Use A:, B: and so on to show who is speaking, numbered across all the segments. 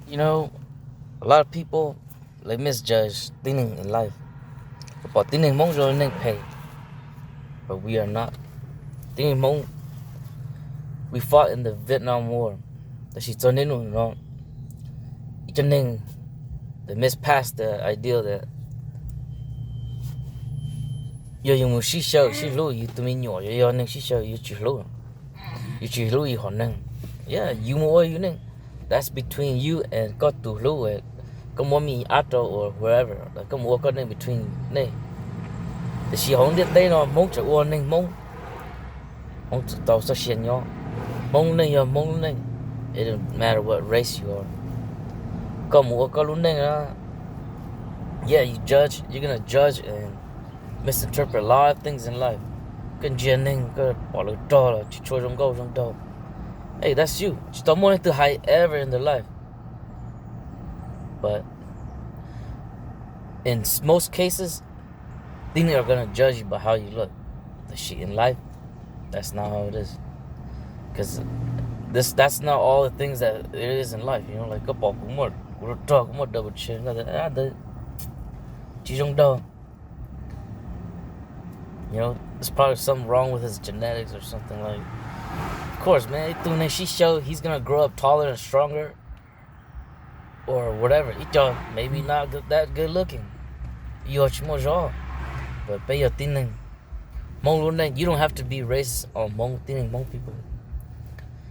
A: You know, a lot of people like misjudge thinking in life. But thinking Hmong rồi nên pay. But we are not. Thinking Hmong, we fought in the Vietnam War. That she turned into wrong. Cho nên they mispassed the ideal that yo yung she show she lu you to me nhỏ yo nên she show you chỉ lu you họ nên. Yeah, you more you nên. That's between you and God to lu it. Come on me after or wherever. Like come walk on in between này. The she hong dit đây nó mong cho uo nên mong tao sa xiên nhỏ. Mong nên yo mong nên. It doesn't matter what race you are. Come walk on nên yeah, you're gonna judge and misinterpret a lot of things in life. Hey, that's you. You don't want it to hide ever in their life. But in most cases, they are gonna judge you by how you look. The shit in life, that's not how it is. Because that's not all the things that it is in life. You know, like double chin. You know, there's probably something wrong with his genetics or something like. Of course, man. She showed he's gonna grow up taller and stronger, or whatever. Maybe not that good looking. But pay your thing. You don't have to be racist on Hmong people.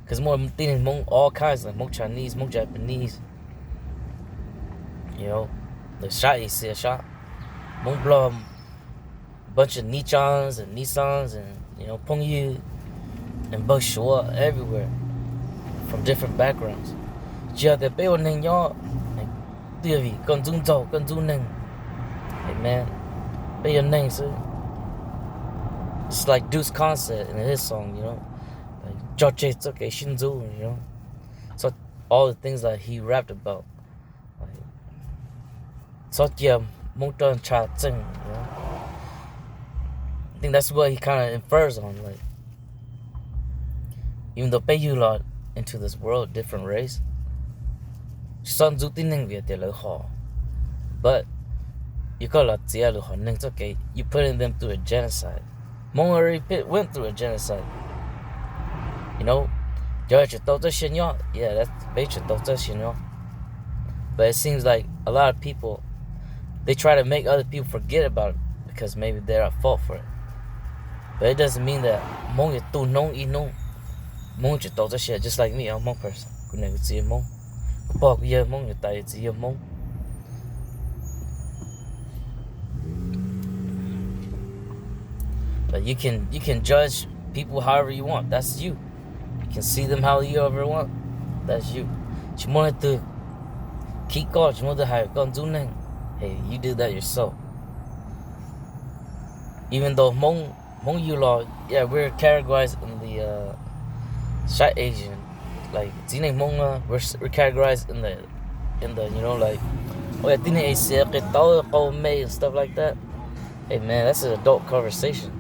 A: Because more Hmong, all kinds, like Hmong Chinese, Hmong Japanese. You know, the shot is a shot. Hmong blow bunch of Nichans and Nissans and, you know, Peng Yu and Bo Shua everywhere from different backgrounds. Hey man, pay your name, sir. It's like Deuce Concept in his song, you know. Like Joche Tsuke Shinzu, you know. So all the things that he rapped about. Like Sotya Mungtan Cha Tsing, you know. I think that's what he kinda infers on, like even though pay you a lot into this world, different race. But you call it it's okay. You putting them through a genocide. Hmong already went through a genocide. You know? Yeah, that's but it seems like a lot of people, they try to make other people forget about it because maybe they're at fault for it. But it doesn't mean that Hmong is too known, Hmong just like me, I'm a Hmong person. But you can judge people however you want. That's you. You can see them how you ever want. That's you. You wanted to keep God, you want to hire God. Hey, you did that yourself. Even though Hmong you law, yeah, we're categorized in the South Asian, like Hmong, we're categorized in the you know, like and stuff like that. Hey man, that's an adult conversation.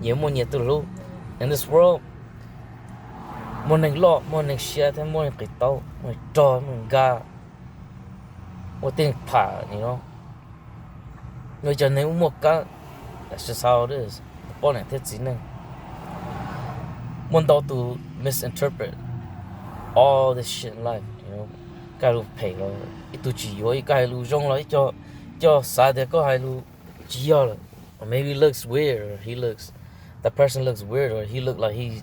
A: In this world, morning law, morning shit, and morning qitao, morning jaw, morning ga, what thing pa, you know. That's just how it is. One to misinterpret all this shit in life, you know. Cái lu pay lo, itu chỉ yo, cái lu rong lo, cho sa de có hai lu chỉ yo. Or maybe he looks weird, or that person looks weird, or he look like he's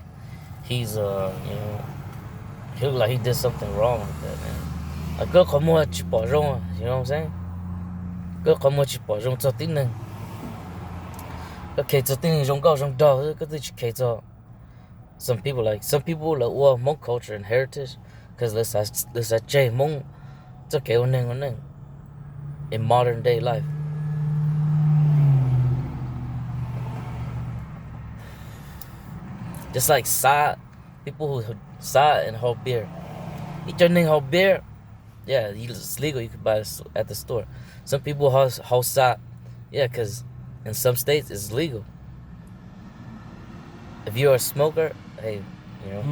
A: you know, he look like he did something wrong with that, man. A girl come more chỉ bỏ rong, you know what I'm saying? Girl come more chỉ bỏ rong cho tin nè. Okay, cho tin rong cao rong đau, cái thứ chỉ kể cho. Some people like well, Hmong culture and heritage, because let's say Hmong, it's okay in modern day life. Just like people who sa and hold beer. Each other hold beer, yeah, it's legal. You can buy it at the store. Some people hold sa, yeah, because in some states it's legal. If you're a smoker, hey, you know,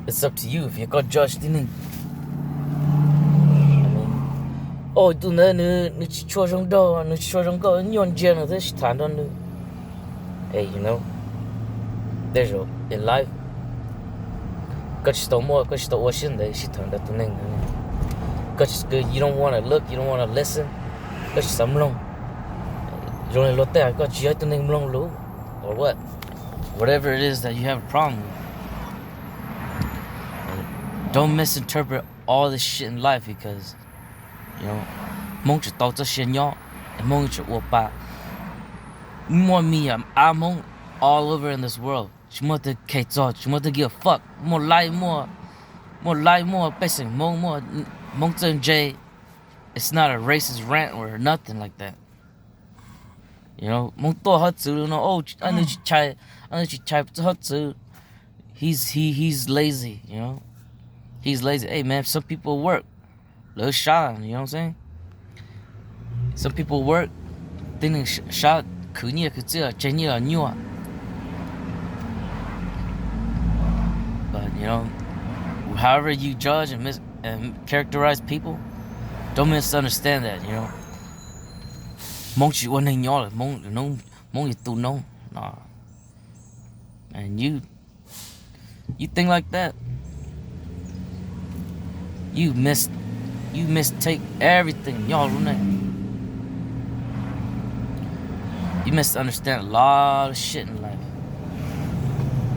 A: it's up to you. If you got judged, oh tu nữa nữa chỉ cho trong đó nữa cho trong đó nhon gen nữa thế thằng đó nữa. Hey, you know, there's a in life. Có chỉ tao mua, có chỉ tao watching đấy, chỉ thằng đó tu nên. Có chỉ cái you don't wanna look, you don't wanna listen. Có chỉ sắm long. Rồi lo té có chỉ tu nên long lu, or what? Whatever it is that you have a problem with. Don't misinterpret all this shit in life because, you know, mong chỉ tao cho shit nhỏ, mong chỉ opa. More me, I'm all over in this world. Chỉ muốn tự kể cho, chỉ muốn tự give a fuck. More like, pissing, mong chân J. It's not a racist rant or nothing like that. You know, mong to hot you know, oh, anh chỉ try hot he's lazy, you know. He's lazy. Hey man, some people work. Little shine, you know what I'm saying? Some people work. Thinking shot, cứ nhiều cứ chưa, chơi nhiều là nhiều. But you know, however you judge and characterize people, don't misunderstand that. You know, mong chỉ quan hình nhỏ là mong gì tu nông. Nah, and you think like that. You mistake everything, y'all. You misunderstand a lot of shit in